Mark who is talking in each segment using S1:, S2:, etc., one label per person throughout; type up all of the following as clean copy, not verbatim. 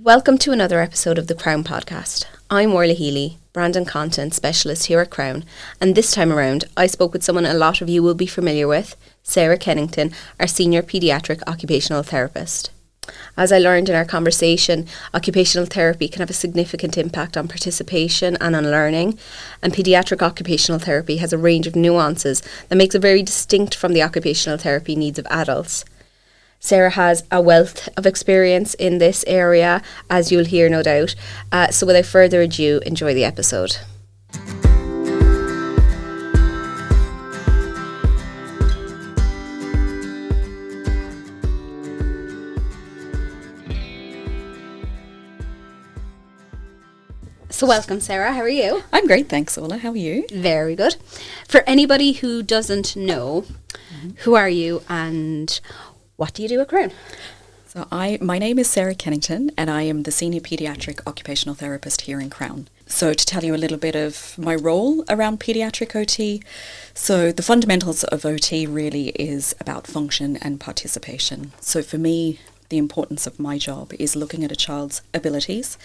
S1: Welcome to another episode of the Crann podcast. I'm Orla Healy, brand and content specialist here at Crann, and this time around I spoke with someone a lot of you will be familiar with, Sarah Kennington, our senior paediatric occupational therapist. As I learned in our conversation, occupational therapy can have a significant impact on participation and on learning, and paediatric occupational therapy has a range of nuances that makes it very distinct from the occupational therapy needs of adults. Sarah has a wealth of experience in this area, as you'll hear no doubt. So without further ado, enjoy the episode. So welcome, Sarah. How are you?
S2: I'm great, thanks, Ola. How are you?
S1: Very good. For anybody who doesn't know, who are you and what do you do at Crann?
S2: So my name is Sarah Kennington and I am the Senior Paediatric Occupational Therapist here in Crann. So to tell you a little bit of my role around Paediatric OT, so the fundamentals of OT really is about function and participation. So for me, the importance of my job is looking at a child's abilities,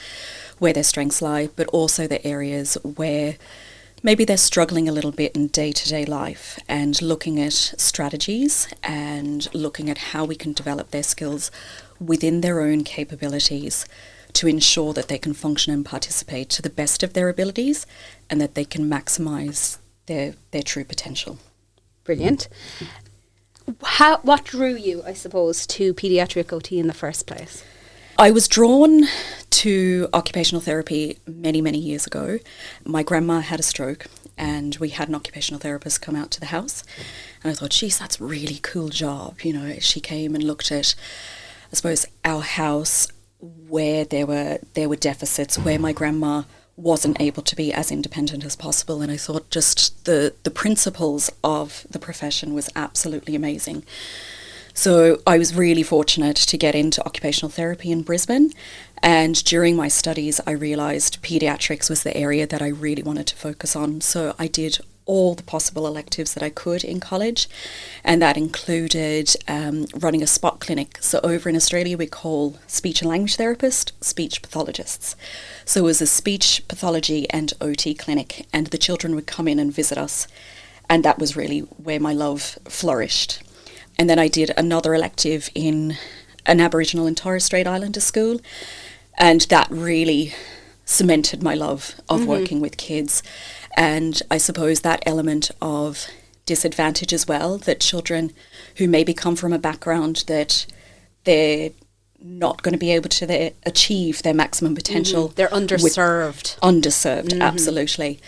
S2: where their strengths lie, but also the areas where maybe they're struggling a little bit in day-to-day life, and looking at strategies and looking at how we can develop their skills within their own capabilities to ensure that they can function and participate to the best of their abilities and that they can maximise their true potential.
S1: Brilliant. What drew you, I suppose, to paediatric OT in the first place?
S2: I was drawn to occupational therapy many years ago. My grandma had a stroke and we had an occupational therapist come out to the house. And I thought, geez, that's a really cool job. You know, she came and looked at, I suppose, our house where there were deficits, where my grandma wasn't able to be as independent as possible. And I thought just the principles of the profession was absolutely amazing. So I was really fortunate to get into occupational therapy in Brisbane, and during my studies I realised paediatrics was the area that I really wanted to focus on. So I did all the possible electives that I could in college, and that included running a spot clinic. So over in Australia we call speech and language therapists speech pathologists. So it was a speech pathology and OT clinic, and the children would come in and visit us, and that was really where my love flourished. And then I did another elective in an Aboriginal and Torres Strait Islander school, and that really cemented my love of working with kids. And I suppose that element of disadvantage as well, that children who maybe come from a background that they're not going to be able to achieve their maximum potential.
S1: They're underserved.
S2: Absolutely.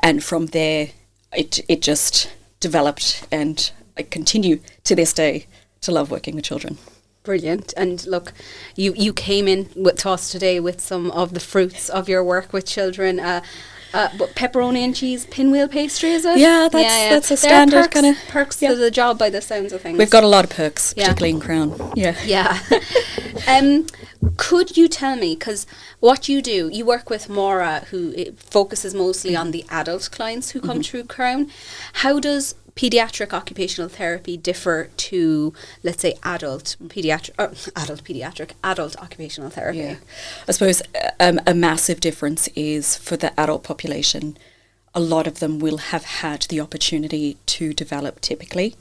S2: And from there, it just developed, and I continue to this day to love working with children.
S1: Brilliant. And look, you came in to us today with some of the fruits of your work with children. But pepperoni and cheese pinwheel pastry, is it?
S2: Yeah, that's a standard kind of
S1: perks to the job by the sounds of things.
S2: We've got a lot of perks, particularly in Crann.
S1: Yeah. Could you tell me, because what you do, you work with Maura, who focuses mostly on the adult clients who come through Crann. How does paediatric occupational therapy differ to, let's say, adult occupational therapy?
S2: Yeah. I suppose a massive difference is for the adult population. A lot of them will have had the opportunity to develop typically,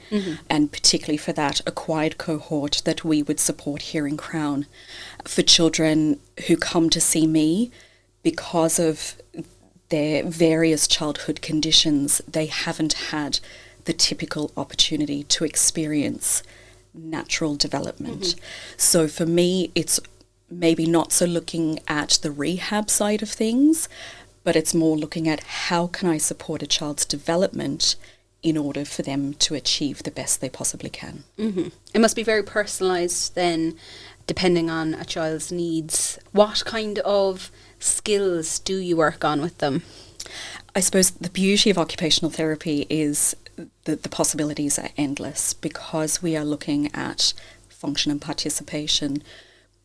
S2: and particularly for that acquired cohort that we would support here in Crann. For children who come to see me because of their various childhood conditions, they haven't had the typical opportunity to experience natural development. So for me, it's maybe not so looking at the rehab side of things, but it's more looking at how can I support a child's development in order for them to achieve the best they possibly can.
S1: It must be very personalised then, depending on a child's needs. What kind of skills do you work on with them?
S2: I suppose the beauty of occupational therapy is the possibilities are endless, because we are looking at function and participation,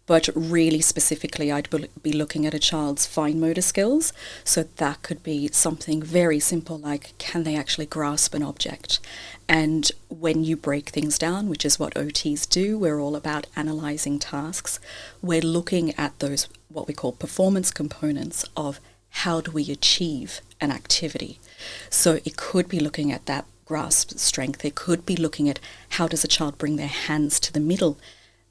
S2: But really specifically, I'd be looking at a child's fine motor skills. So that could be something very simple like, can they actually grasp an object? And when you break things down, which is what OTs do, we're all about analysing tasks. We're looking at those, what we call performance components of how do we achieve an activity. So it could be looking at that grasp strength. It could be looking at how does a child bring their hands to the middle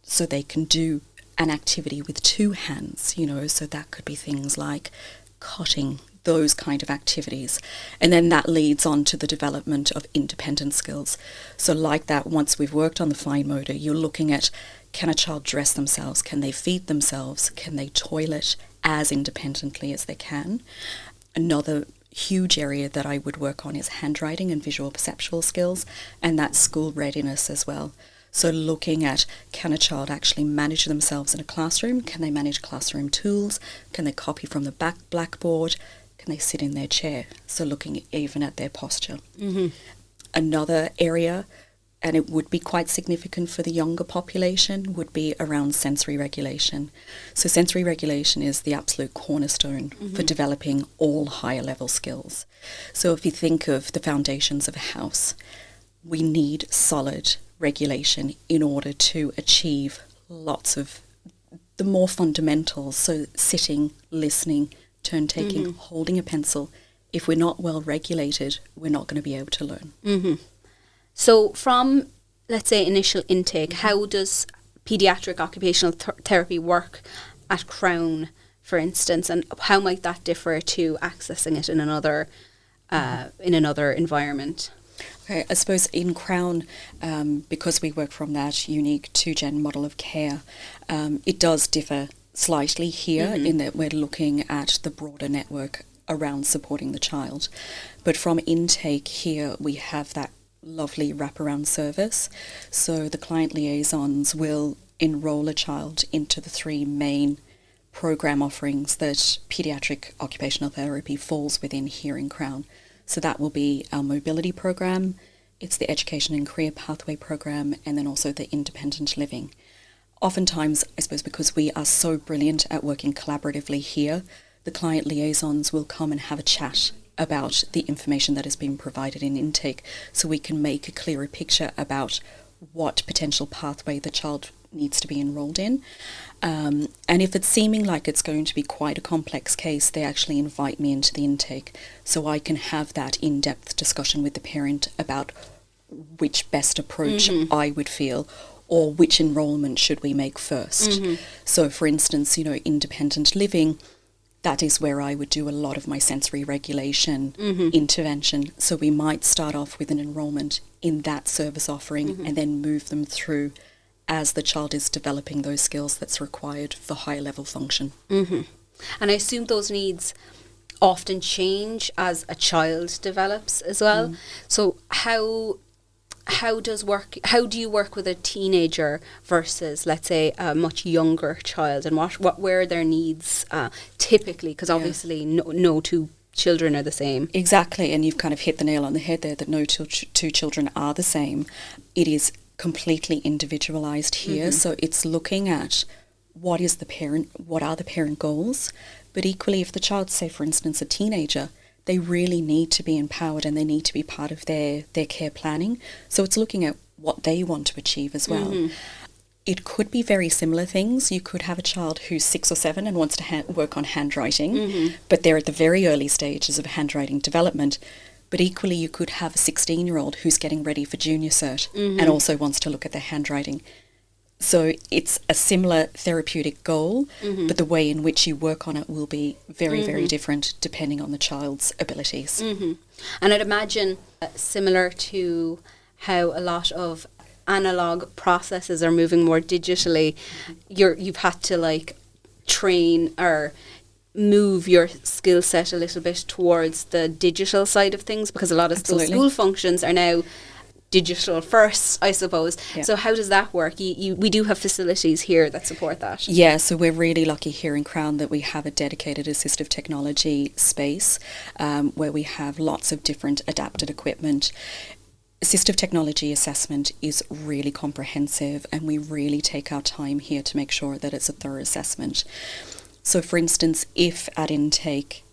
S2: so they can do an activity with two hands, so that could be things like cutting, those kind of activities. And then that leads on to the development of independent skills. So like that, once we've worked on the fine motor, you're looking at, can a child dress themselves? Can they feed themselves? Can they toilet as independently as they can? Another huge area that I would work on is handwriting and visual perceptual skills, and that's school readiness as well. So looking at, can a child actually manage themselves in a classroom? Can they manage classroom tools? Can they copy from the blackboard? Can they sit in their chair? So looking even at their posture. Mm-hmm. Another area, and it would be quite significant for the younger population, would be around sensory regulation. So sensory regulation is the absolute cornerstone for developing all higher level skills. So if you think of the foundations of a house, we need solid regulation in order to achieve lots of the more fundamentals. So sitting, listening, turn taking, holding a pencil. If we're not well regulated, we're not going to be able to learn. Mm-hmm.
S1: So from, let's say, initial intake, how does paediatric occupational therapy work at Crann, for instance, and how might that differ to accessing it in another environment?
S2: Okay, I suppose in Crann, because we work from that unique 2-gen model of care, it does differ slightly here in that we're looking at the broader network around supporting the child. But from intake here, we have that lovely wraparound service. So the client liaisons will enroll a child into the 3 main program offerings that Paediatric Occupational Therapy falls within here in Crann. So that will be our mobility program, it's the education and career pathway program, and then also the independent living. Oftentimes, I suppose because we are so brilliant at working collaboratively here, the client liaisons will come and have a chat about the information that has been provided in intake, so we can make a clearer picture about what potential pathway the child needs to be enrolled in. And if it's seeming like it's going to be quite a complex case, they actually invite me into the intake so I can have that in-depth discussion with the parent about which best approach I would feel, or which enrolment should we make first. So for instance, independent living, that is where I would do a lot of my sensory regulation intervention. So we might start off with an enrolment in that service offering and then move them through as the child is developing those skills that's required for higher level function.
S1: And I assume those needs often change as a child develops as well. So how do you work with a teenager versus, let's say, a much younger child, and where are their needs typically? Because obviously no two children are the same.
S2: Exactly, and you've kind of hit the nail on the head there that no two children are the same. It is completely individualized here, so it's looking at what are the parent goals, but equally if the child, say for instance a teenager, they really need to be empowered and they need to be part of their care planning. So it's looking at what they want to achieve as well. It could be very similar things. You could have a child who's 6 or 7 and wants to work on handwriting, but they're at the very early stages of handwriting development. But equally, you could have a 16-year-old who's getting ready for junior cert and also wants to look at their handwriting. So it's a similar therapeutic goal, but the way in which you work on it will be very, very different depending on the child's abilities.
S1: And I'd imagine similar to how a lot of analog processes are moving more digitally, you've had to train or move your skill set a little bit towards the digital side of things, because a lot of those school functions are now digital first, I suppose. Yeah. So how does that work? We do have facilities here that support that.
S2: Yeah, so we're really lucky here in Crann that we have a dedicated assistive technology space where we have lots of different adapted equipment. assistive technology assessment is really comprehensive, and we really take our time here to make sure that it's a thorough assessment. So for instance, if at intake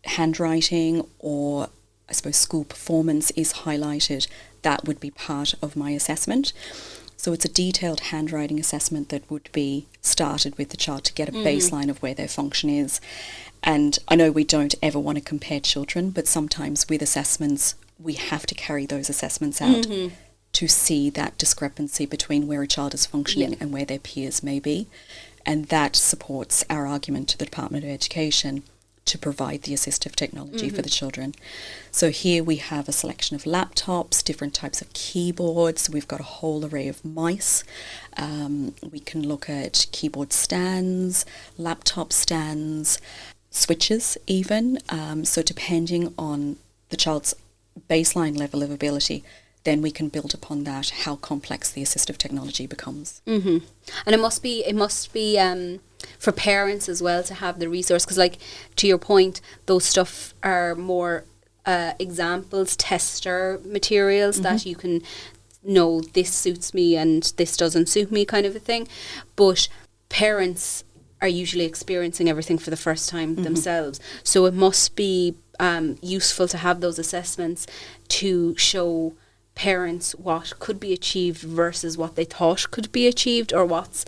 S2: handwriting or I suppose school performance is highlighted, that would be part of my assessment. So it's a detailed handwriting assessment that would be started with the child to get a baseline of where their function is. And I know we don't ever want to compare children, but sometimes with assessments, we have to carry those assessments out to see that discrepancy between where a child is functioning and where their peers may be. And that supports our argument to the Department of Education to provide the assistive technology for the children. So here we have a selection of laptops, different types of keyboards. We've got a whole array of mice. We can look at keyboard stands, laptop stands, switches even. So depending on the child's baseline level of ability, then we can build upon that how complex the assistive technology becomes.
S1: And it must be for parents as well to have the resource, because like to your point, those stuff are more examples, tester materials that you can know this suits me and this doesn't suit me kind of a thing. But parents are usually experiencing everything for the first time themselves. So it must be useful to have those assessments to show parents what could be achieved versus what they thought could be achieved, or what's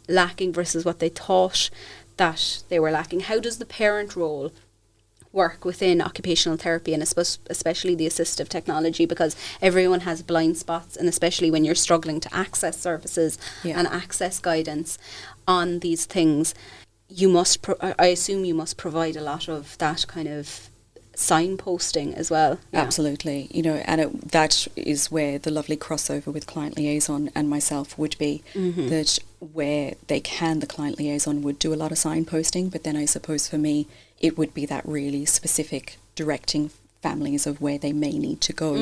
S1: lacking versus what they thought that they were lacking. How does the parent role work within occupational therapy, and especially the assistive technology, because everyone has blind spots, and especially when you're struggling to access services and access guidance on these things, you must I assume you must provide a lot of that kind of signposting as well.
S2: Absolutely, and that is where the lovely crossover with client liaison and myself would be, that where they can, the client liaison would do a lot of signposting, but then I suppose for me it would be that really specific directing families of where they may need to go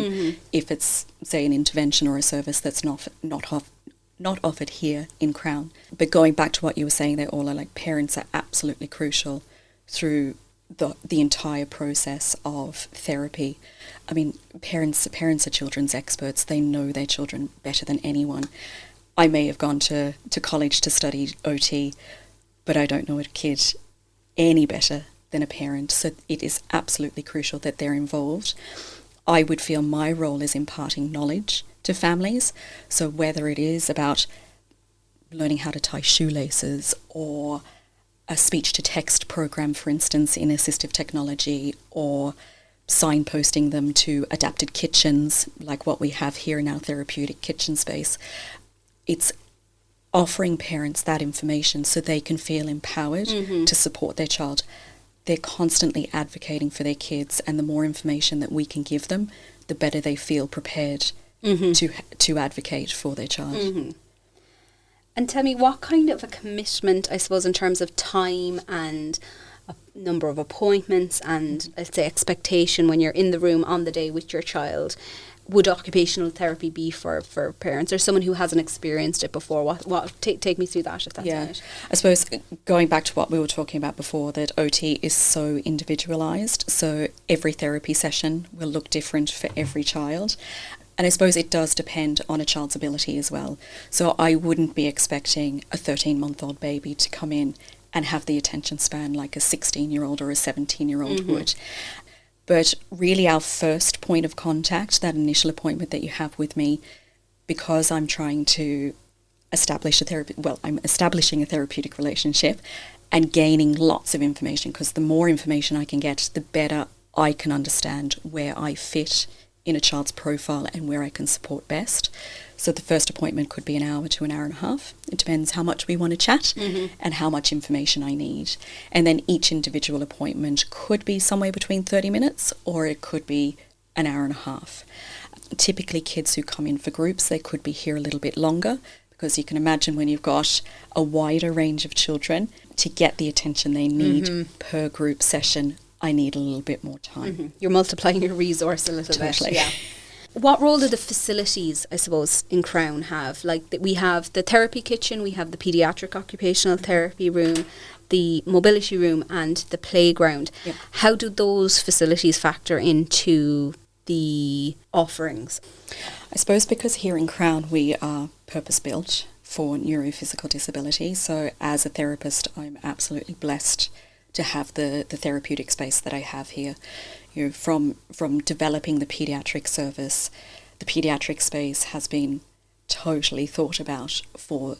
S2: if it's, say, an intervention or a service that's not offered here in Crann. But going back to what you were saying there, Orla, like parents are absolutely crucial through the entire process of therapy. I mean, parents are children's experts. They know their children better than anyone. I may have gone to college to study OT, but I don't know a kid any better than a parent. So it is absolutely crucial that they're involved. I would feel my role is imparting knowledge to families. So whether it is about learning how to tie shoelaces, or a speech-to-text program, for instance, in assistive technology, or signposting them to adapted kitchens, like what we have here in our therapeutic kitchen space. It's offering parents that information so they can feel empowered to support their child. They're constantly advocating for their kids, and the more information that we can give them, the better they feel prepared to advocate for their child. And
S1: tell me, what kind of a commitment, I suppose, in terms of time and a number of appointments and, let's say, expectation when you're in the room on the day with your child, would occupational therapy be for parents or someone who hasn't experienced it before? Take me through that, if that's right.
S2: I suppose going back to what we were talking about before, that OT is so individualised, so every therapy session will look different for every child. And I suppose it does depend on a child's ability as well. So I wouldn't be expecting a 13-month-old baby to come in and have the attention span like a 16-year-old or a 17-year-old would. But really our first point of contact, that initial appointment that you have with me, because I'm trying to establishing a therapeutic relationship and gaining lots of information, because the more information I can get, the better I can understand where I fit in a child's profile and where I can support best. So the first appointment could be an hour to an hour and a half. It depends how much we want to chat and how much information I need. And then each individual appointment could be somewhere between 30 minutes or it could be an hour and a half. Typically kids who come in for groups, they could be here a little bit longer, because you can imagine when you've got a wider range of children, to get the attention they need per group session, I need a little bit more time.
S1: You're multiplying your resource a little bit. Yeah. What role do the facilities, I suppose, in Crann have? Like we have the therapy kitchen, we have the Paediatric Occupational Therapy room, the mobility room and the playground. Yeah. How do those facilities factor into the offerings?
S2: I suppose because here in Crann we are purpose-built for neurophysical disability. So as a therapist, I'm absolutely blessed to have the therapeutic space that I have here. You know, from developing the paediatric service, the paediatric space has been totally thought about for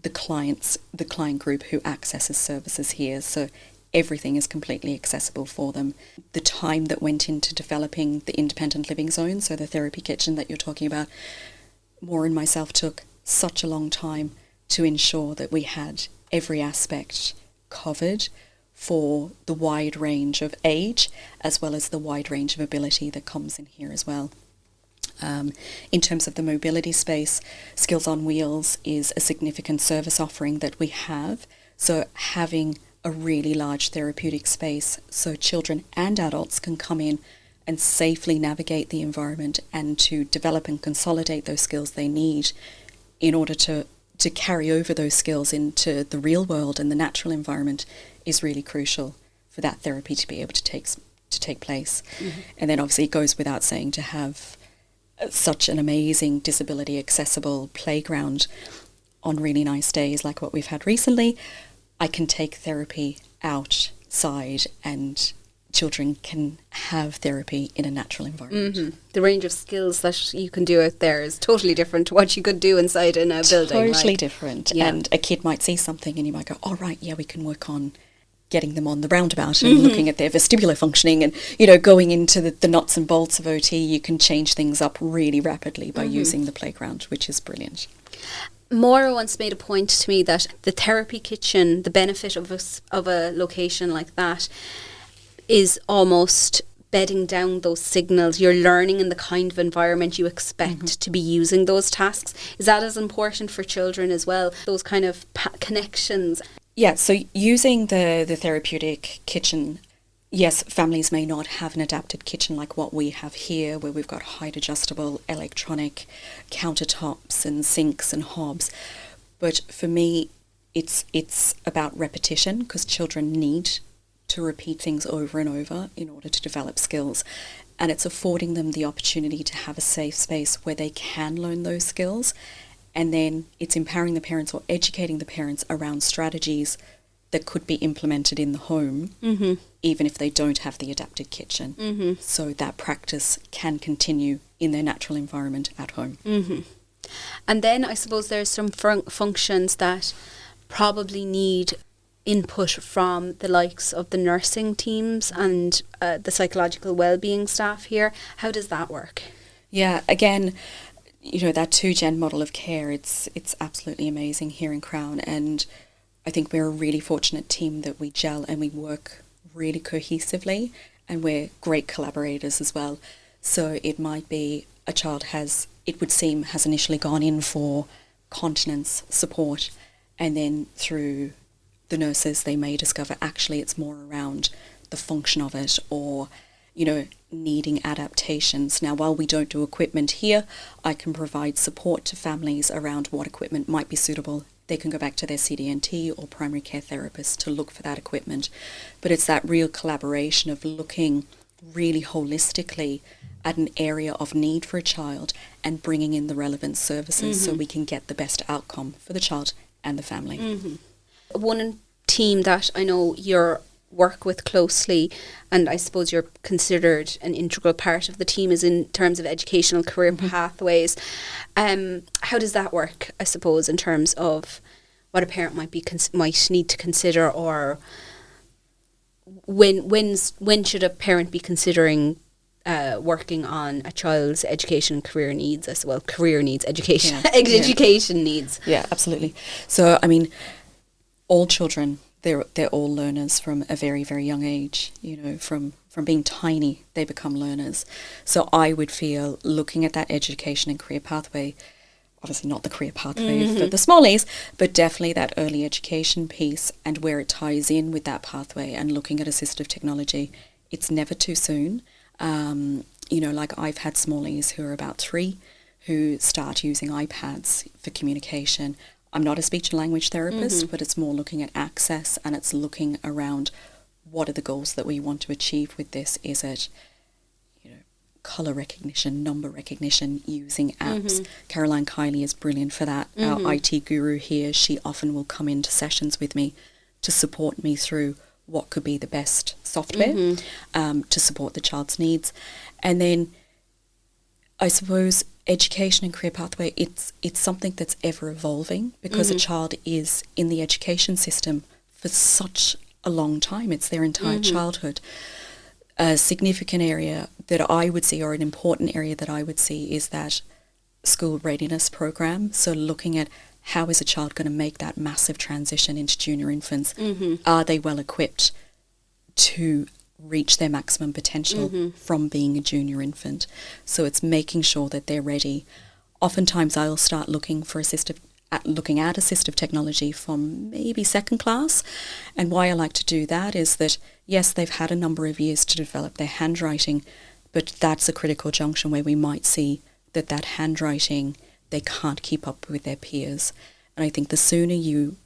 S2: the client group who accesses services here. So everything is completely accessible for them. The time that went into developing the independent living zone, so the therapy kitchen that you're talking about, Maura and myself took such a long time to ensure that we had every aspect covered for the wide range of age as well as the wide range of ability that comes in here as well. In terms of the mobility space, Skills on Wheels is a significant service offering that we have. So having a really large therapeutic space so children and adults can come in and safely navigate the environment and to develop and consolidate those skills they need in order to carry over those skills into the real world and the natural environment is really crucial for that therapy to be able to take place. Mm-hmm. And then obviously it goes without saying to have such an amazing disability accessible playground on really nice days like what we've had recently. I can take therapy outside and children can have therapy in a natural environment.
S1: Mm-hmm. The range of skills that you can do out there is totally different to what you could do inside in a building.
S2: Totally different. Yeah. And a kid might see something and you might go, oh, right, yeah, we can work on getting them on the roundabout and looking at their vestibular functioning and, you know, going into the nuts and bolts of OT. You can change things up really rapidly by using the playground, which is brilliant.
S1: Maura once made a point to me that the therapy kitchen, the benefit of a location like that is almost bedding down those signals. You're learning in the kind of environment you expect to be using those tasks. Is that as important for children as well? Those kind of connections.
S2: Yeah, so using the therapeutic kitchen, yes, families may not have an adapted kitchen like what we have here, where we've got height adjustable electronic countertops and sinks and hobs. But for me, it's about repetition because children need to repeat things over and over in order to develop skills. And it's affording them the opportunity to have a safe space where they can learn those skills. And then it's empowering the parents or educating the parents around strategies that could be implemented in the home, even if they don't have the adapted kitchen. So that practice can continue in their natural environment at home.
S1: And then I suppose there's some functions that probably need input from the likes of the nursing teams and the psychological well-being staff here. How does that work?
S2: Yeah, again, you know, that 2-gen model of care, it's absolutely amazing here in Crann, and I think we're a really fortunate team that we gel and we work really cohesively and we're great collaborators as well. So it might be a child has initially gone in for continence support, and then through the nurses they may discover actually it's more around the function of it or, you know, needing adaptations. Now, while we don't do equipment here, I can provide support to families around what equipment might be suitable. They can go back to their CDNT or primary care therapist to look for that equipment. But it's that real collaboration of looking really holistically at an area of need for a child and bringing in the relevant services so we can get the best outcome for the child and the family. One
S1: team that I know you work with closely, and I suppose you're considered an integral part of the team, is in terms of educational career pathways. How does that work, I suppose, in terms of what a parent might need to consider, or when should a parent be considering working on a child's education and career needs as well? Career needs, education, education needs.
S2: Yeah, absolutely. So, I mean, all children, they're all learners from a very, very young age. You know, from being tiny, they become learners. So I would feel looking at that education and career pathway, obviously not the career pathway for the smallies, but definitely that early education piece and where it ties in with that pathway, and looking at assistive technology. It's never too soon. You know, like I've had smallies who are about 3 who start using iPads for communication. I'm not a speech and language therapist, but it's more looking at access, and it's looking around what are the goals that we want to achieve with this. Is it, you know, colour recognition, number recognition using apps. Caroline Kiley is brilliant for that. Our IT guru here, she often will come into sessions with me to support me through what could be the best software to support the child's needs. And then I suppose education and career pathway, it's something that's ever evolving because a child is in the education system for such a long time. It's their entire childhood. A significant area that I would see, or an important area that I would see, is that school readiness program. So looking at how is a child going to make that massive transition into junior infants? Are they well equipped to reach their maximum potential from being a junior infant? So it's making sure that they're ready. Oftentimes I'll start looking at assistive technology from maybe second class. And why I like to do that is that, yes, they've had a number of years to develop their handwriting, but that's a critical junction where we might see that handwriting, they can't keep up with their peers. And I think the sooner you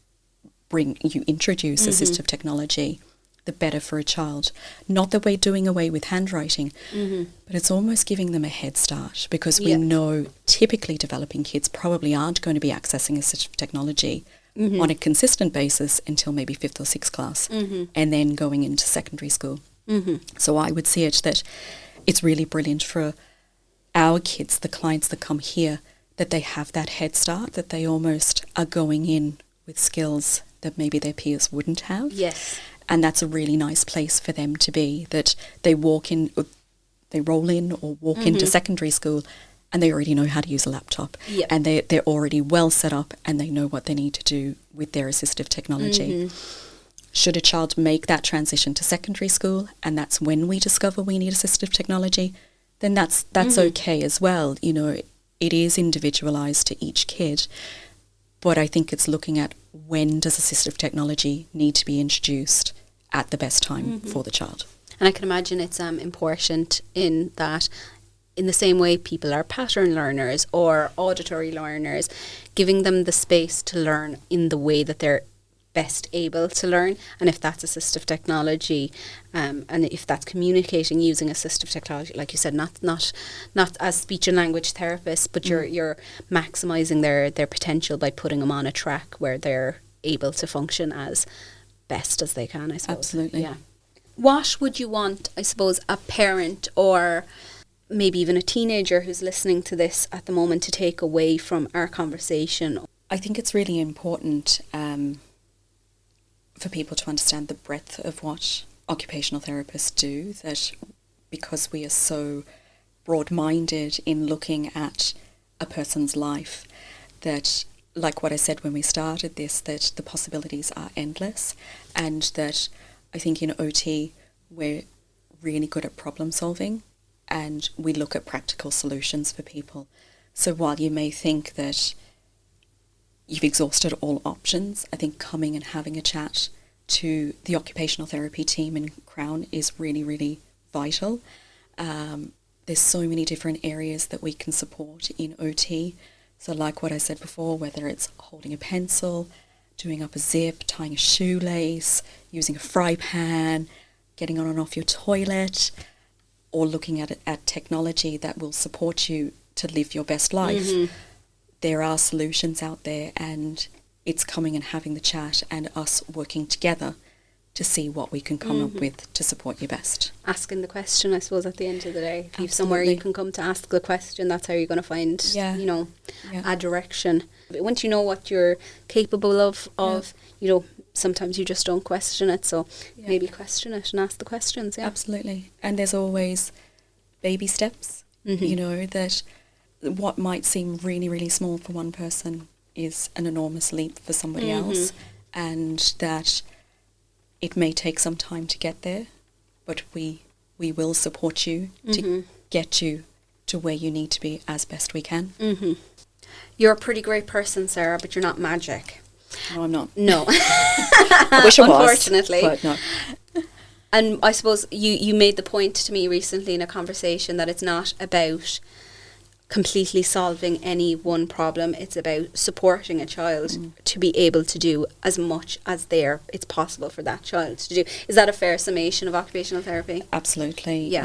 S2: introduce assistive technology, the better for a child. Not that we're doing away with handwriting, but it's almost giving them a head start, because we know typically developing kids probably aren't going to be accessing assistive technology on a consistent basis until maybe 5th or 6th class, and then going into secondary school. So I would see it that it's really brilliant for our kids, the clients that come here, that they have that head start, that they almost are going in with skills that maybe their peers wouldn't have.
S1: Yes.
S2: And that's a really nice place for them to be, that they roll in or walk into secondary school and they already know how to use a laptop.
S1: Yep.
S2: And they're already well set up and they know what they need to do with their assistive technology. Should a child make that transition to secondary school, and that's when we discover we need assistive technology, then that's okay as well. You know, it is individualised to each kid. But I think it's looking at, when does assistive technology need to be introduced at the best time for the child.
S1: And I can imagine it's important in that, in the same way people are pattern learners or auditory learners, giving them the space to learn in the way that they're best able to learn. And if that's assistive technology, and if that's communicating using assistive technology, like you said, not as speech and language therapists, but you're maximising their potential by putting them on a track where they're able to function as best as they can, I suppose.
S2: Absolutely.
S1: Yeah. What would you want, I suppose, a parent or maybe even a teenager who's listening to this at the moment to take away from our conversation?
S2: I think it's really important for people to understand the breadth of what occupational therapists do, that because we are so broad-minded in looking at a person's life, that, like what I said when we started this, that the possibilities are endless, and that I think in OT we're really good at problem solving and we look at practical solutions for people. So while you may think that you've exhausted all options, I think coming and having a chat to the occupational therapy team in Crann is really, really vital. There's so many different areas that we can support in OT. So like what I said before, whether it's holding a pencil, doing up a zip, tying a shoelace, using a fry pan, getting on and off your toilet, or looking at technology that will support you to live your best life. There are solutions out there, and it's coming and having the chat and us working together to see what we can come up with to support you best.
S1: Asking the question, I suppose, at the end of the day. If you've somewhere you can come to ask the question, that's how you're going to find, a direction. Once you know what you're capable of, sometimes you just don't question it. So maybe question it and ask the questions. Yeah.
S2: Absolutely. And there's always baby steps, that what might seem really, really small for one person is an enormous leap for somebody else, and that it may take some time to get there, but we will support you to get you to where you need to be as best we can.
S1: You're a pretty great person, Sarah, but you're not magic.
S2: No, I'm not.
S1: No.
S2: I wish I was.
S1: Unfortunately.
S2: But no.
S1: And I suppose you made the point to me recently in a conversation that it's not about completely solving any one problem. It's about supporting a child to be able to do as much as it's possible for that child to do. Is that a fair summation of occupational therapy?
S2: Absolutely.
S1: Yeah.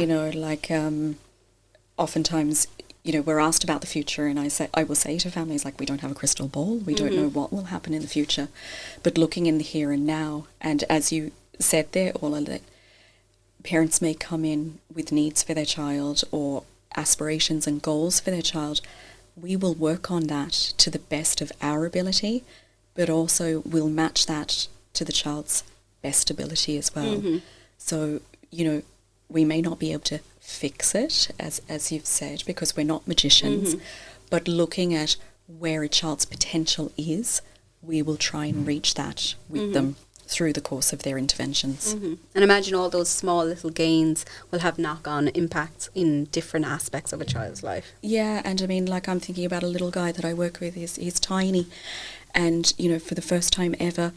S2: oftentimes, we're asked about the future, and I will say to families, like, we don't have a crystal ball. We don't know what will happen in the future. But looking in the here and now, and as you said there, Orla, that parents may come in with needs for their child or aspirations and goals for their child. We will work on that to the best of our ability, but also we'll match that to the child's best ability as well. So, we may not be able to fix it, as you've said, because we're not magicians, but looking at where a child's potential is, we will try and reach that with them through the course of their interventions.
S1: And imagine all those small little gains will have knock-on impacts in different aspects of a child's life.
S2: Yeah, and I mean, like, I'm thinking about a little guy that I work with. He's tiny, and, for the first time ever,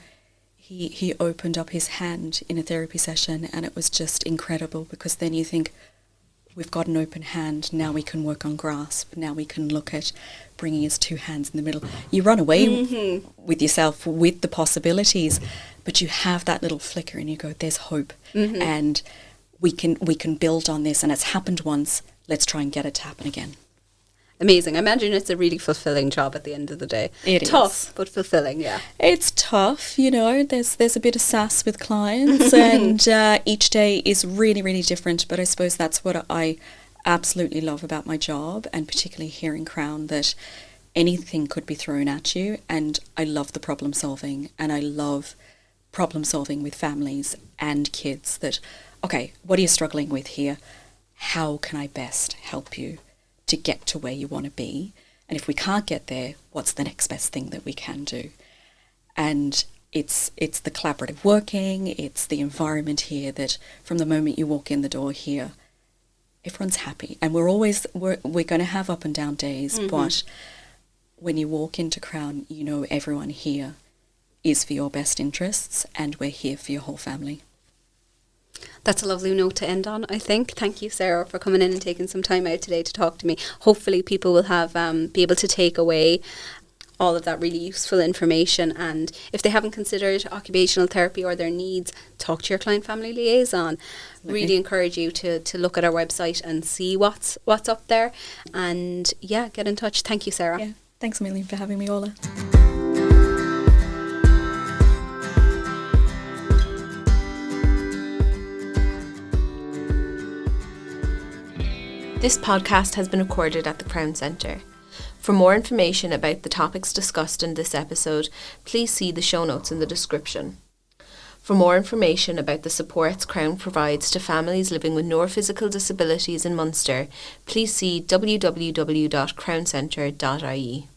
S2: he opened up his hand in a therapy session, and it was just incredible, because then you think, we've got an open hand, now we can work on grasp, now we can look at bringing his two hands in the middle. You run away with yourself with the possibilities, but you have that little flicker and you go, there's hope, and we can build on this, and it's happened once, let's try and get it to happen again.
S1: Amazing. I imagine it's a really fulfilling job at the end of the day.
S2: It is.
S1: Tough, but fulfilling, yeah.
S2: It's tough, there's a bit of sass with clients, and each day is really, really different, but I suppose that's what I absolutely love about my job, and particularly here in Crann, that anything could be thrown at you, and I love the problem solving, and I love problem solving with families and kids that, okay, what are you struggling with here? How can I best help you to get to where you want to be? And if we can't get there, what's the next best thing that we can do? And it's the collaborative working, it's the environment here that from the moment you walk in the door here, everyone's happy. And we're going to have up and down days, but when you walk into Crann, everyone here is for your best interests, and we're here for your whole family.
S1: That's a lovely note to end on, I think. Thank you, Sarah, for coming in and taking some time out today to talk to me. Hopefully people will have be able to take away all of that really useful information, and if they haven't considered occupational therapy or their needs, talk to your client family liaison. Really encourage you to look at our website and see what's up there, and get in touch. Thank you, Sarah.
S2: Yeah, thanks a million for having me, Orla.
S1: This podcast has been recorded at the Crann Centre. For more information about the topics discussed in this episode, please see the show notes in the description. For more information about the supports Crann provides to families living with neurophysical disabilities in Munster, please see www.crawncentre.ie.